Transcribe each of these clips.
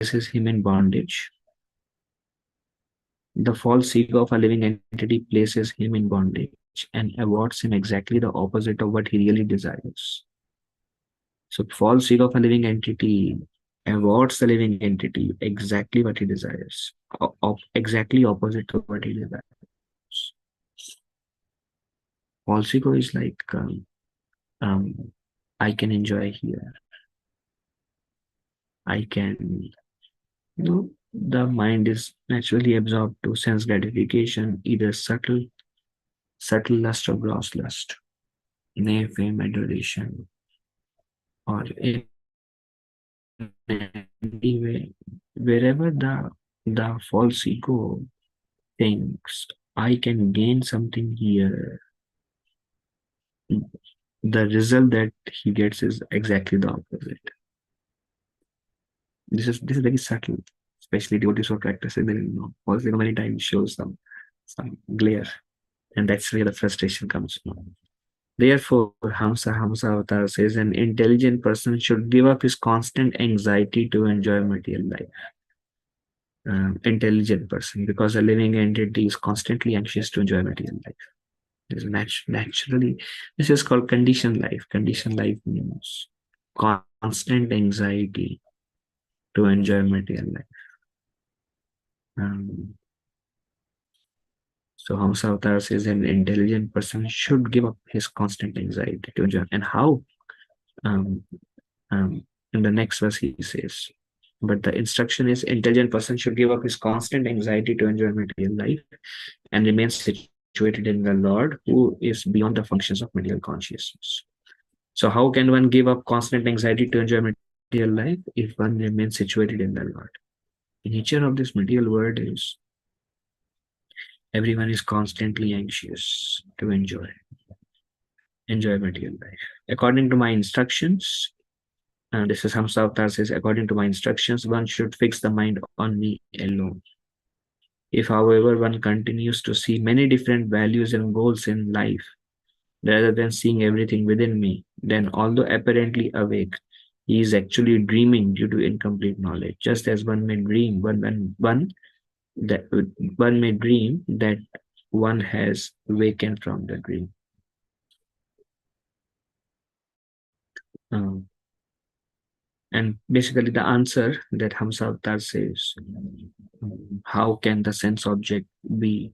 places him in bondage. The false ego of a living entity places him in bondage and awards him exactly the opposite of what he really desires. So, false ego of a living entity awards the living entity exactly what he desires, exactly opposite to what he desires. False ego is like, I can enjoy here. I can, the mind is naturally absorbed to sense gratification, either subtle lust or gross lust, name, fame, adoration, or in any way, wherever the false ego thinks I can gain something here, the result that he gets is exactly the opposite. This is very subtle, especially devotees who practice it. False ego many times shows some glare, and that's where the frustration comes from. Therefore, Hamsa Avatar says an intelligent person should give up his constant anxiety to enjoy material life. Intelligent person, because a living entity is constantly anxious to enjoy material life. This is naturally, this is called conditioned life. Conditioned life means constant anxiety to enjoy material life. Um, so Hamsa Avatar says an intelligent person should give up his constant anxiety to enjoy. And how? Um, in the next verse, he says, but the instruction is intelligent person should give up his constant anxiety to enjoy material life and remain situated in the Lord, who is beyond the functions of material consciousness. So, how can one give up constant anxiety to enjoy material life if one remains situated in the Lord? The nature of this material world is everyone is constantly anxious to enjoy material life. According to my instructions, this is Hamsa Avatar says, according to my instructions, one should fix the mind on me alone. If, however, one continues to see many different values and goals in life, rather than seeing everything within me, then although apparently awake, he is actually dreaming due to incomplete knowledge. Just as one may dream, that one may dream that one has awakened from the dream. Um, and basically, the answer that Hamsa Avatar says, how can the sense object be,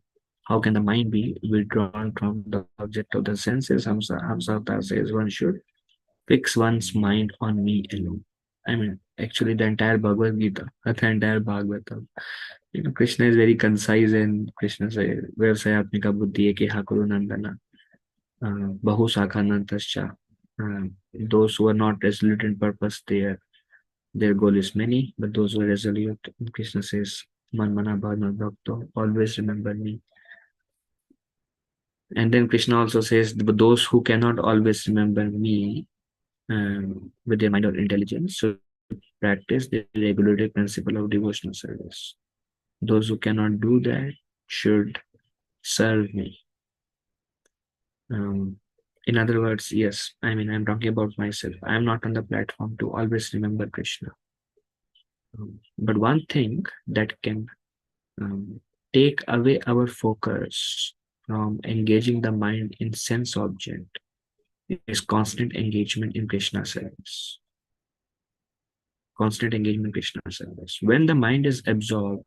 how can the mind be withdrawn from the object of the senses? Hamsa Avatar says one should fix one's mind on me alone. I mean, actually, the entire Bhagavad Gita, the entire Bhagavatam. Krishna is very concise, and Krishna says, "Vyavasayatmika buddhi eke hakuru nandana, bahu sakhanantascha." Those who are not resolute in purpose, their goal is many, but those who are resolute, Krishna says, "Man mana bhadna bhakto," always remember me. And then Krishna also says, but those who cannot always remember me with their mind or intelligence should practice the regulative principle of devotional service. Those who cannot do that should serve me. In other words, yes, I'm talking about myself. I'm not on the platform to always remember Krishna. But one thing that can take away our focus from engaging the mind in sense object is constant engagement in Krishna service. Constant engagement in Krishna service. When the mind is absorbed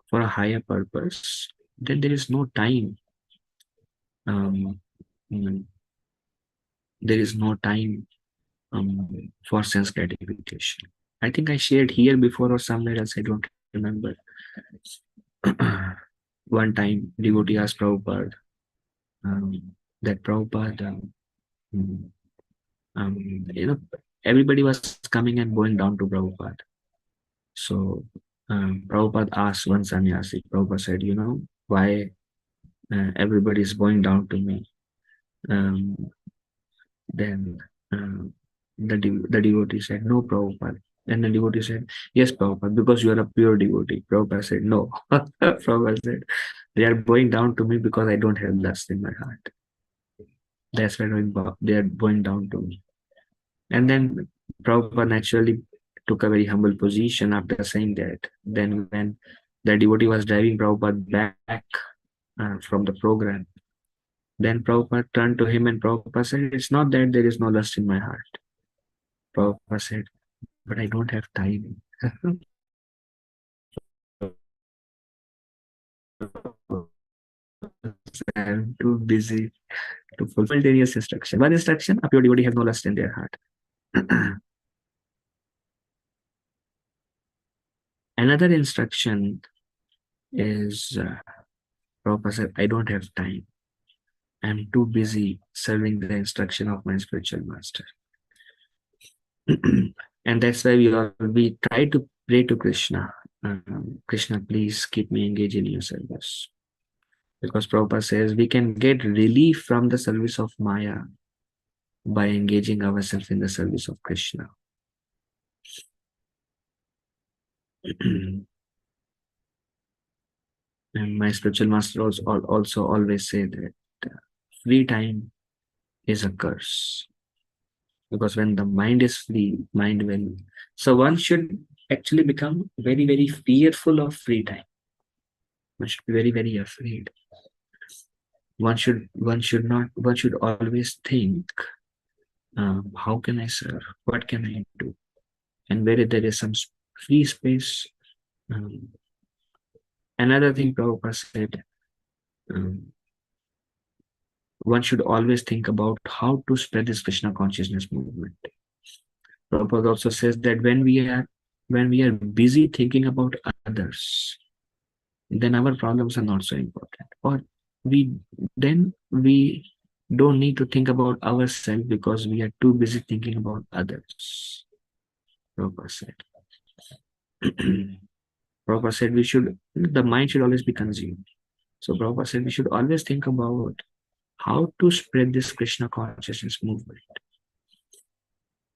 for a higher purpose, then there is no time. Um, there is no time for sense gratification. I think I shared here before or somewhere else, I don't remember. One time, devotee asked Prabhupada that Prabhupada, everybody was coming and going down to Prabhupada. So Prabhupada asked one sannyasi, Prabhupada said, why everybody is going down to me? Then the devotee said, no, Prabhupada. Then the devotee said, yes, Prabhupada, because you are a pure devotee. Prabhupada said, no. Prabhupada said, they are going down to me because I don't have lust in my heart. That's why they are going down to me. And then Prabhupada naturally took a very humble position after saying that. Then when the devotee was driving Prabhupada back from the program, then Prabhupada turned to him and Prabhupada said, "It's not that there is no lust in my heart." Prabhupada said, "But I don't have time." I'm too busy to fulfill various instruction. One instruction, a pure devotee have no lust in their heart. Another instruction is Prabhupada said, I don't have time. I'm too busy serving the instruction of my spiritual master. And that's why we try to pray to Krishna. Krishna, please keep me engaged in your service. Because Prabhupada says we can get relief from the service of Maya by engaging ourselves in the service of Krishna. And my spiritual master also always say that free time is a curse. Because when the mind is free, mind will. So one should actually become very, very fearful of free time. One should be very, very afraid. One should always think, how can I serve? What can I do? And where there is some free space. Another thing Prabhupada said, one should always think about how to spread this Krishna consciousness movement. Prabhupada also says that when we are busy thinking about others, then our problems are not so important. Or we we don't need to think about ourselves because we are too busy thinking about others. Prabhupada said. Prabhupada said the mind should always be consumed. So Prabhupada said we should always think about how to spread this Krishna consciousness movement.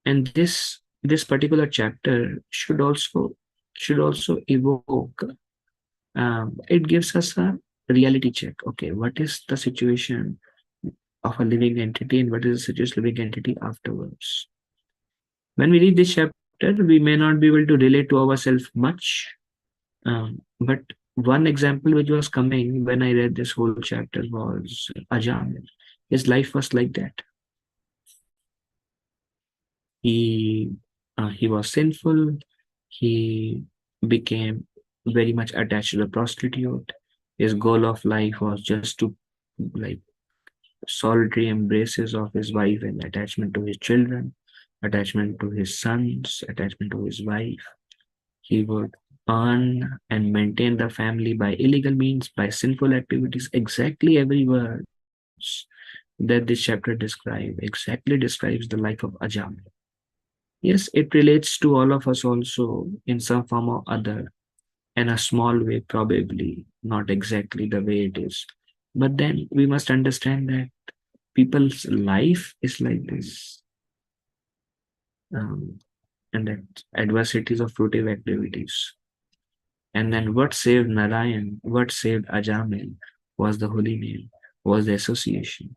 And this particular chapter should also evoke. It gives us a reality check. Okay, what is the situation of a living entity and what is the situation of living entity afterwards? When we read this chapter, we may not be able to relate to ourselves much, but one example which was coming when I read this whole chapter was Ajam. His life was like that. He was sinful. He became very much attached to the prostitute. His goal of life was just to like solitary embraces of his wife and attachment to his children, attachment to his sons, attachment to his wife. He would earn and maintain the family by illegal means, by sinful activities. Exactly every word that this chapter describes exactly describes the life of Ajam. Yes, it relates to all of us also in some form or other, in a small way, probably, not exactly the way it is. But then we must understand that people's life is like this. And that adversities of fruitive activities. And then what saved Narayan, what saved Ajamil was the holy name, was the association.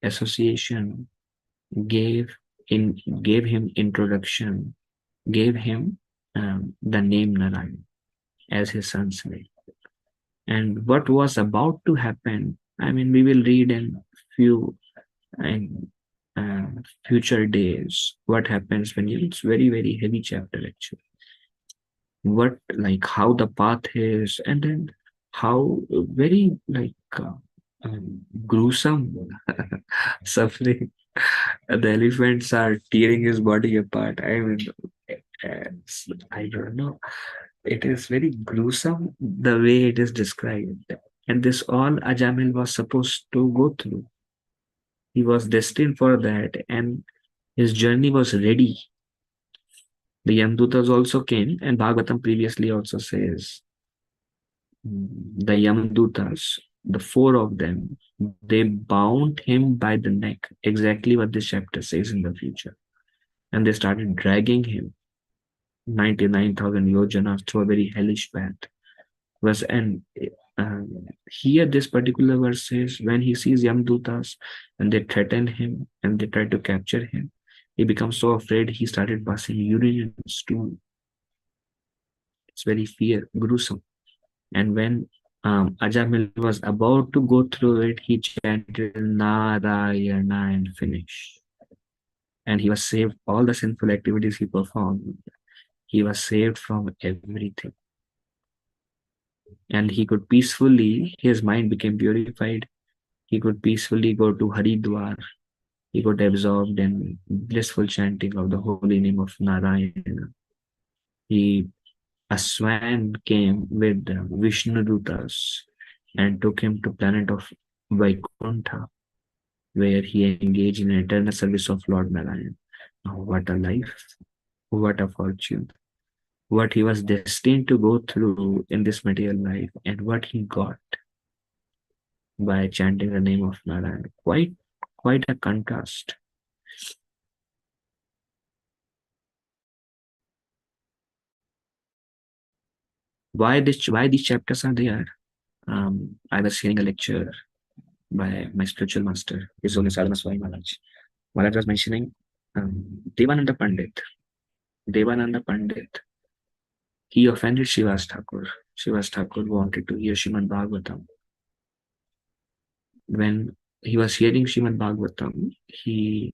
Association gave gave him introduction, gave him the name Narayan as his son's name. And what was about to happen, I mean, we will read in few in, future days what happens when it's very, very heavy chapter actually. What, like how the path is, and then how very gruesome suffering. The elephants are tearing his body apart. I mean, I don't know. It is very gruesome the way it is described. And this all Ajamil was supposed to go through. He was destined for that, and his journey was ready. The Yamdutas also came, and Bhagavatam previously also says the Yamdutas, the four of them, they bound him by the neck, exactly what this chapter says in the future. And they started dragging him 99,000 yojanas through a very hellish path. And uh, here this particular verse says when he sees Yamdutas and they threaten him and they try to capture him, He becomes so afraid he started passing urine and stool. It's very fear, gruesome. And when Ajamil was about to go through it, he chanted Narayana and finished. And he was saved. All the sinful activities he performed, he was saved from everything. And he could peacefully, his mind became purified. He could peacefully go to Haridwar. He got absorbed in blissful chanting of the holy name of Narayana. He, a swan came with Vishnu Dutas and took him to planet of Vaikuntha, where he engaged in eternal service of Lord Narayan. Oh, what a life, what a fortune, what he was destined to go through in this material life, and what he got by chanting the name of Narayan. Quite a contrast. Why these chapters are there? I was hearing a lecture by my spiritual master, His Holiness Sadhana Swami Maharaj. Maharaj was mentioning Devananda Pandit. Devananda Pandit, he offended Shivas Thakur. Shivas Thakur wanted to hear Shrimad Bhagavatam. When he was hearing Shrimad Bhagavatam, he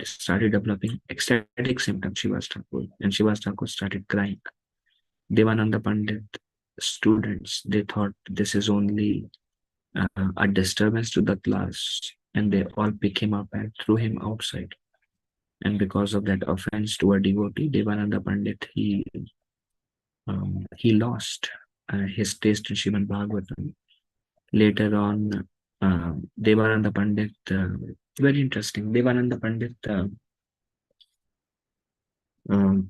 started developing ecstatic symptoms, Shivas Thakur, and Shivas Thakur started crying. Devananda Pandit students, they thought this is only a disturbance to the class, and they all pick him up and threw him outside. And because of that offense to a devotee, Devananda Pandit, he lost his taste in Srimad Bhagavatam. Later on, Devananda Pandit, very interesting, Devananda Pandit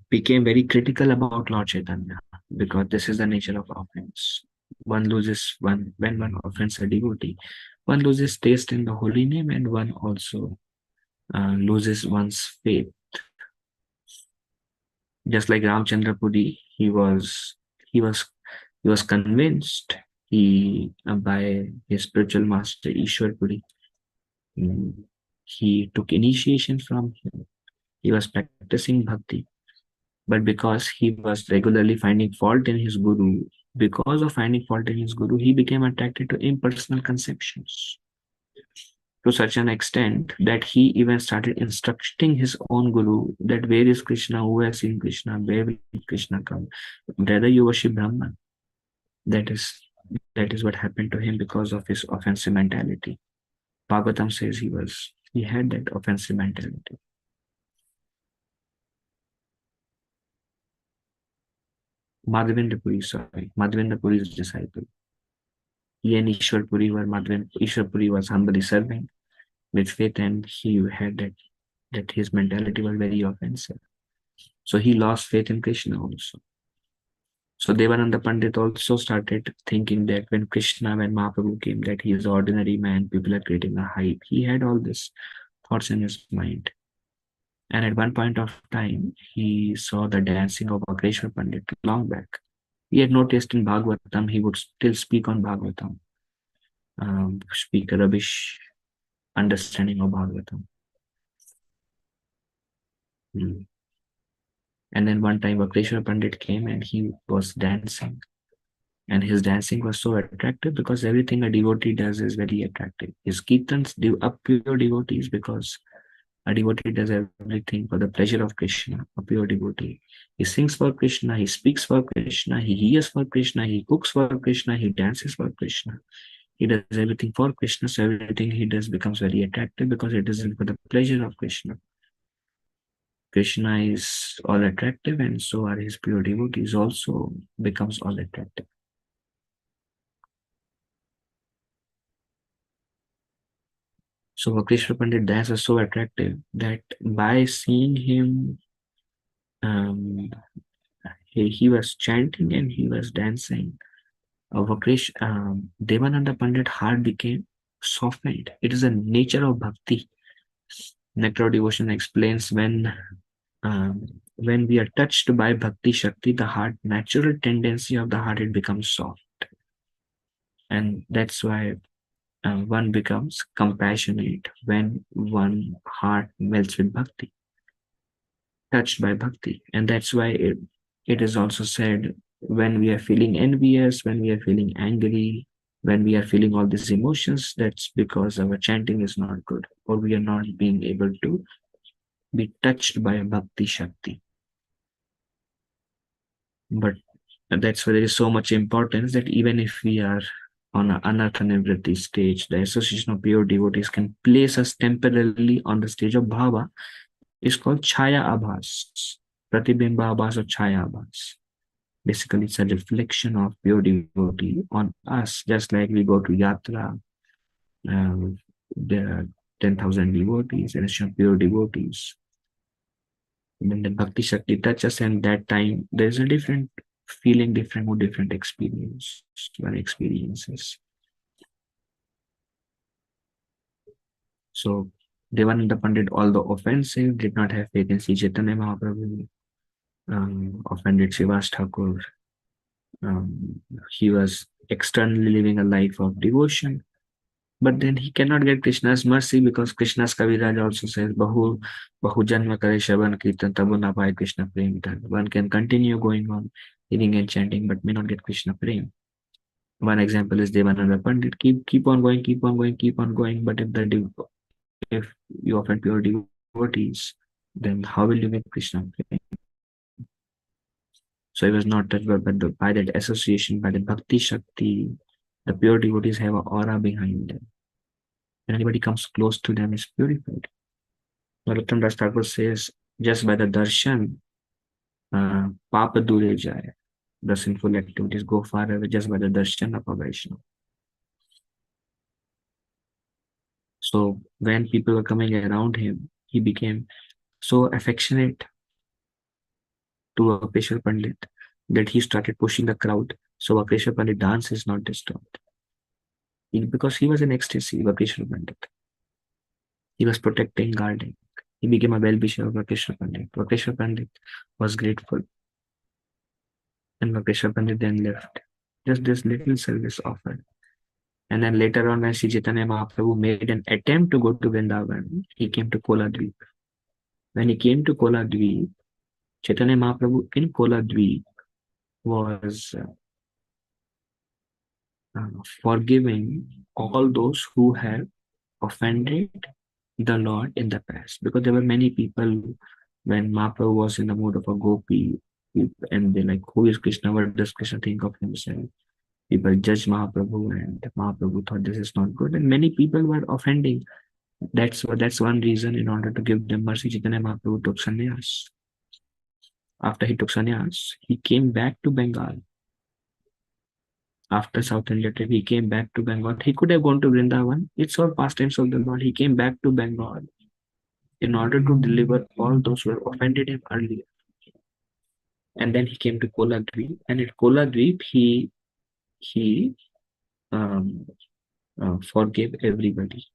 became very critical about Lord Chaitanya because this is the nature of offense. When one offends a devotee, one loses taste in the holy name, and one also loses one's faith. Just like Ramchandra Puri, he was he was convinced by his spiritual master Ishwar Puri. mm, He took initiation from him. He was practicing bhakti, but because he was regularly finding fault in his guru, because of finding fault in his guru, he became attracted to impersonal conceptions to such an extent that he even started instructing his own guru that where is Krishna, who has seen Krishna, where will Krishna come? Rather, you worship Brahman. That is that is what happened to him because of his offensive mentality. Bhagavatam says he had that offensive mentality. Madhavendra Puri, sorry, Madhavendra Puri's disciple. He and Ishwar Puri Ishwar Puri was humbly serving with faith, and he had that his mentality was very offensive. So he lost faith in Krishna also. So Devananda Pandit also started thinking that when Mahaprabhu came, that he is an ordinary man, people are creating a hype. He had all these thoughts in his mind. And at one point of time, he saw the dancing of Akreshwar Pandit long back. He had no taste in Bhagavatam. He would still speak on Bhagavatam, speak a rubbish understanding of Bhagavatam. Hmm. And then one time, Akreshwar Pandit came and he was dancing. And his dancing was so attractive because everything a devotee does is very attractive. His kirtans are pure devotees because a devotee does everything for the pleasure of Krishna, a pure devotee. He sings for Krishna, he speaks for Krishna, he hears for Krishna, he cooks for Krishna, he dances for Krishna. He does everything for Krishna, so everything he does becomes very attractive because it is for the pleasure of Krishna. Krishna is all attractive, and so are his pure devotees also becomes all attractive. So Vakreshwar Pandit dance was so attractive that by seeing him, um, he was chanting and he was dancing. Devananda Pandit heart became softened. It is a nature of bhakti. Nectar devotion explains when we are touched by bhakti shakti, the heart natural tendency of the heart it becomes soft, and that's why one becomes compassionate when one heart melts with bhakti, touched by bhakti. And that's why it is also said, when we are feeling envious, when we are feeling angry, when we are feeling all these emotions, that's because our chanting is not good, or we are not being able to be touched by bhakti shakti. But that's why there is so much importance that even if we are on an anartha nivritti stage, the association of pure devotees can place us temporarily on the stage of bhava. Is called chaya abhas, pratibimba abhas or chaya abhas. Basically, it's a reflection of pure devotee on us, just like we go to yatra. There are 10,000 devotees, and it's pure devotees. And then the bhakti shakti touches, and that time there's a different feeling, different mood, different experience, one experiences. So Devananda Pandit, although offensive, did not have faith in Sri Chaitanya Mahaprabhu, offended Srivas Thakur. He was externally living a life of devotion, but then he cannot get Krishna's mercy because Krishna's Kaviraj also says, Bahu Janma Kare Shravan Kirtan Tabu Na Pai Krishna Prem. One can continue going on hearing and chanting, but may not get Krishna Prem. One example is Devananda Pandit. Keep on going, keep on going, keep on going. But if you offend pure devotees, then how will you get Krishna Prem? So he was not touched by that association, by the Bhakti Shakti. The pure devotees have an aura behind them. When anybody comes close to them, is purified. Narottam Das Thakur says, just by the darshan, papa dure jaya. The sinful activities go far away just by the darshan of a Vaishnava. So when people were coming around him, he became so affectionate to Vakeshwar Pandit that he started pushing the crowd. So Vakeshwar Pandit dance is not disturbed. Because he was in ecstasy, Vakeshwar Pandit. He was protecting, guarding. He became a well-wisher of Vakeshwar Pandit. Vakeshwar Pandit was grateful. And Vakeshwar Pandit then left. Just this little service offered. And then later on, when Sri Chaitanya Mahaprabhu made an attempt to go to Vrindavan, he came to Kola Dweep. When he came to Kola Dweep, Chaitanya Mahaprabhu in Kola Dweep was forgiving all those who had offended the Lord in the past. Because there were many people when Mahaprabhu was in the mood of a gopi, and they're like, who is Krishna? What does Krishna think of himself? People judged Mahaprabhu, and Mahaprabhu thought this is not good. And many people were offending. That's one reason, in order to give them mercy, Chaitanya Mahaprabhu took sannyas. After he took sannyas, he came back to Bengal. After South India trip, he came back to Bengal. He could have gone to Vrindavan. It's all pastimes of the Lord. He came back to Bengal in order to deliver all those who have offended him earlier. And then he came to Kola Dweep. And at Kola Dweep, he um, forgave everybody.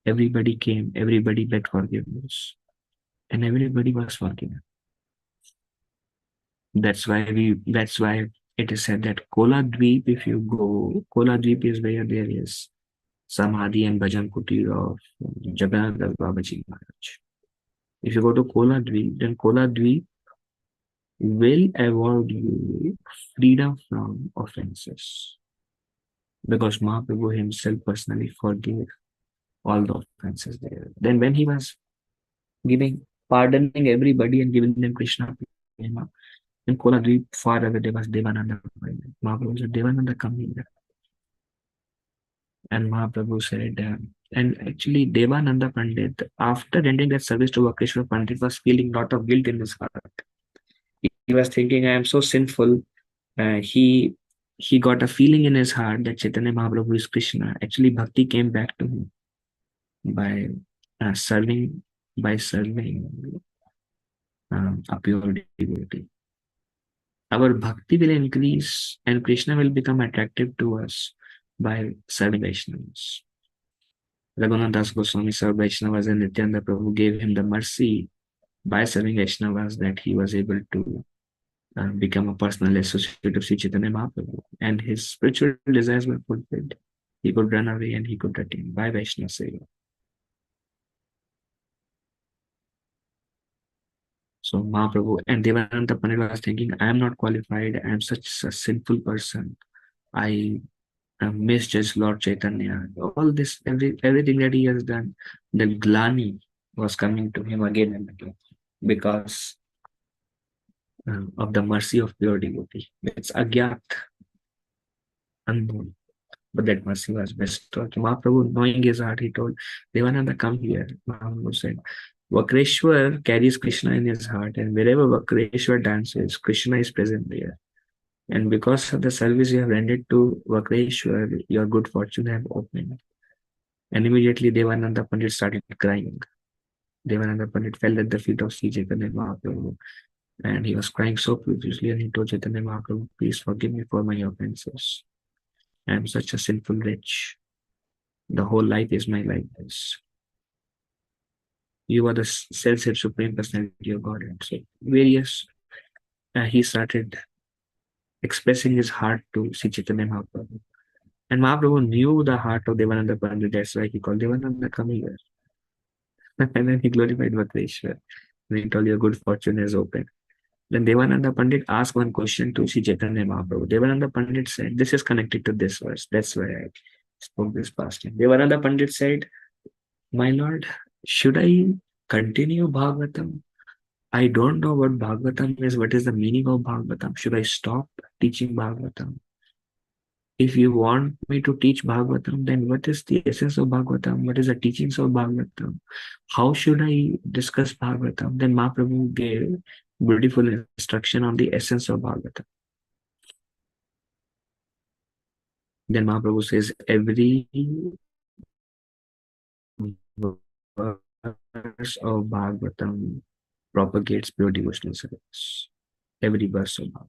Everybody came, everybody begged forgiveness, and everybody was forgiven. That's why it is said that Kola Dweep, if you go, Kola Dweep is where there is Samadhi and Bhajan Kutir of Jagannath Das Babaji Maharaj. If you go to Kola Dweep, then Kola Dweep will award you freedom from offenses. Because Mahaprabhu himself personally forgave all the offenses there. Then when he was pardoning everybody and giving them Krishna Prema, in Kola Dweep, far away there was Devananda. Mahaprabhu said, Devananda, come here. And Mahaprabhu said, and actually Devananda Pandit, after rendering that service to Vakeshwar Pandit, was feeling a lot of guilt in his heart. He was thinking, I am so sinful. He got a feeling in his heart that Chaitanya Mahaprabhu is Krishna. Actually, bhakti came back to him by serving a pure devotee. Our bhakti will increase and Krishna will become attractive to us by serving Vaishnavas. Raghunath Das Goswami served Vaishnavas, and Nityananda Prabhu gave him the mercy by serving Vaishnavas that he was able to become a personal associate of Sri Chaitanya Mahaprabhu, and his spiritual desires were fulfilled. He could run away and he could attain by Vaishnava Seva. So Mahaprabhu and Devananda Pandit was thinking, I am not qualified. I am such a sinful person. I misjudged Lord Chaitanya. All this, everything that he has done, the glani was coming to him again and again because of the mercy of pure devotee. It's agyat, unknown. But that mercy was bestowed. Mahaprabhu, knowing his heart, he told Devananda, come here. Mahaprabhu said, Vakreshwar carries Krishna in his heart, and wherever Vakreshwar dances, Krishna is present there. And because of the service you have rendered to Vakreshwar, your good fortune have opened. And immediately Devananda Pandit started crying. Devananda Pandit fell at the feet of Sri Chaitanya Mahaprabhu, and he was crying so profusely, and he told Chaitanya Mahaprabhu, please forgive me for my offenses. I am such a sinful wretch. The whole life is my like this. You are the self-said Supreme Personality of Godhead. So he started expressing his heart to Sri Chaitanya Mahaprabhu. And Mahaprabhu knew the heart of Devananda Pandit. That's why he called Devananda, come here. And then he glorified Vakreshwar. And he told, your good fortune has opened. Then Devananda Pandit asked one question to Sri Chaitanya Mahaprabhu. Devananda Pandit said, this is connected to this verse. That's why I spoke this past time. Devananda Pandit said, my lord, should I continue Bhagavatam? I don't know what Bhagavatam is. What is the meaning of Bhagavatam? Should I stop teaching Bhagavatam? If you want me to teach Bhagavatam, then what is the essence of Bhagavatam? What is the teachings of Bhagavatam? How should I discuss Bhagavatam? Then Mahaprabhu gave beautiful instruction on the essence of Bhagavatam. Then Mahaprabhu says every verse of Bhagavatam propagates pure devotional service. Every verse of Bhagavatam.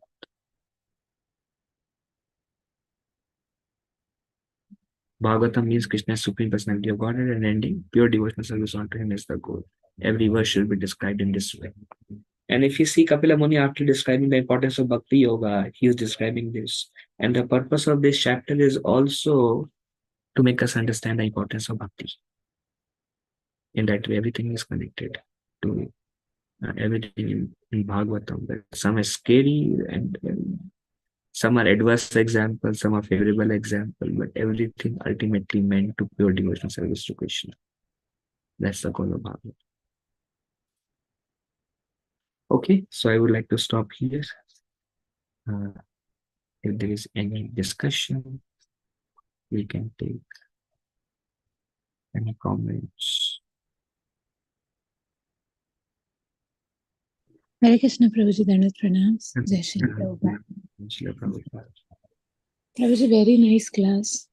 Bhagavatam means Krishna's supreme personality of Godhead, and ending pure devotional service unto him is the goal. Every verse should be described in this way. And if you see Kapila Muni after describing the importance of Bhakti Yoga, he is describing this. And the purpose of this chapter is also to make us understand the importance of Bhakti. In that way, everything is connected to everything in Bhagavatam. Some is scary and some are adverse examples, some are favorable examples, but everything ultimately meant to pure devotional service to Krishna. That's the goal of Bhagavatam. Okay, so I would like to stop here. If there is any discussion, we can take any comments. Hare Krishna, Prabhuji, Dandavat Pranams. Jai Shri Prabhupada. That was a very nice class,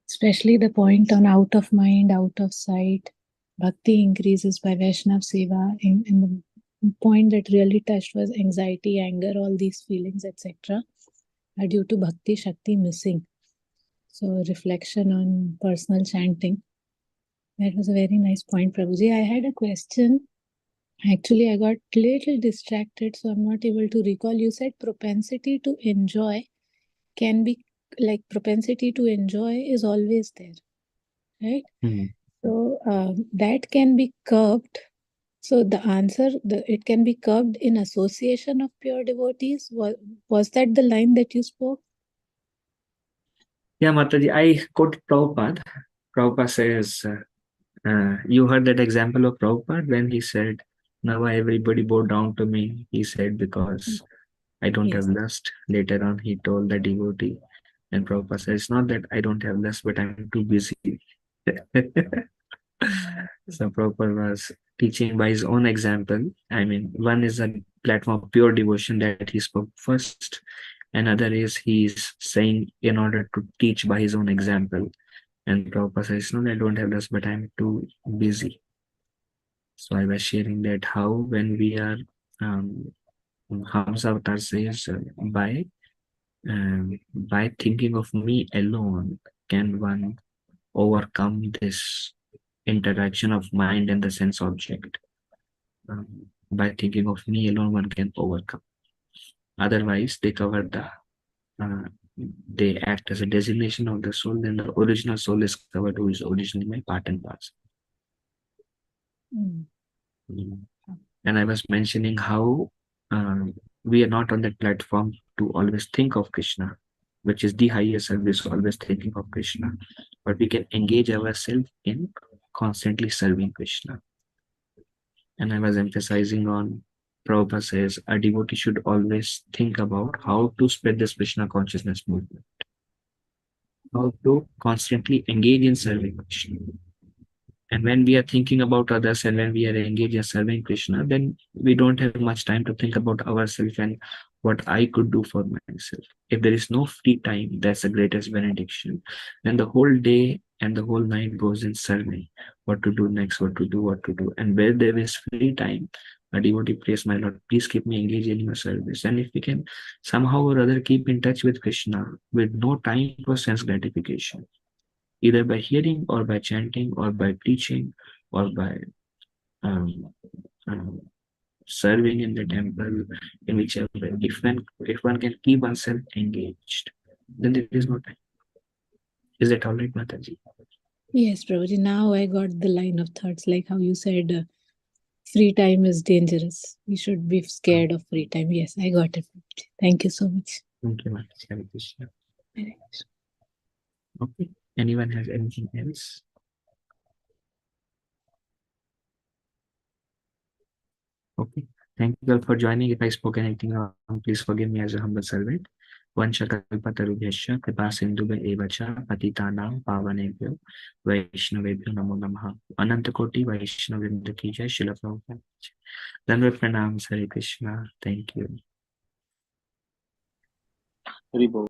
especially the point on out of mind, out of sight. Bhakti increases by Vaishnav Seva. In the point that really touched was anxiety, anger, all these feelings, etc. are due to Bhakti Shakti missing. So reflection on personal chanting. That was a very nice point, Prabhuji. I had a question. Actually, I got a little distracted, so I'm not able to recall. You said propensity to enjoy can be like propensity to enjoy is always there, right? So that can be curbed. So the answer, it can be curbed in association of pure devotees. Was that the line that you spoke? Yeah, Mataji, I quote Prabhupada. Prabhupada says, you heard that example of Prabhupada when he said, now everybody bow down to me. He said, because I don't have lust. Later on, he told the devotee, and Prabhupada said, it's not that I don't have lust, but I'm too busy. So Prabhupada was teaching by his own example. I mean, one is a platform of pure devotion that he spoke first. Another is he's saying in order to teach by his own example. And Prabhupada says, no, I don't have this, but I'm too busy. So I was sharing that how when we are, Hamsa Avatar says, by thinking of me alone, can one overcome this interaction of mind and the sense object. By thinking of me alone, one can overcome. Otherwise, they cover the they act as a designation of the soul, then the original soul is covered, who is originally my part and parcel. Mm. Mm. And I was mentioning how we are not on that platform to always think of Krishna, which is the highest service, always thinking of Krishna, but we can engage ourselves in constantly serving Krishna. And I was emphasizing on Prabhupada says a devotee should always think about how to spread this Krishna consciousness movement, how to constantly engage in serving Krishna. And when we are thinking about others and when we are engaged in serving Krishna, then we don't have much time to think about ourselves and what I could do for myself. If there is no free time, that's the greatest benediction. Then the whole day and the whole night goes in serving what to do next, what to do, what to do. And where there is free time, a devotee prays, my Lord, please keep me engaged in your service. And if we can somehow or other keep in touch with Krishna with no time for sense gratification, either by hearing or by chanting or by preaching or by um, um, serving in the temple, in whichever way. If one can keep oneself engaged, then there is no time. Is that all right, Mataji? Yes, Prabhuji. Now I got the line of thoughts, like how you said, free time is dangerous. We should be scared of free time. Yes, I got it. Thank you so much. Thank you, Mataji. Hare Krishna. Hare Krishna. Okay. Anyone has anything else? Okay. Thank you all for joining. If I spoke anything wrong, please forgive me as a humble servant. Vanchakalpatarubhyascha kripa sindhubhya cha patitanam pavanebhyo vaishnavebhyo namo namaha. Ananta Koti Vaishnavendra ki jai. Srila Prabhupada. Dandavat pranams. Hare Krishna. Thank you. Hari Bol.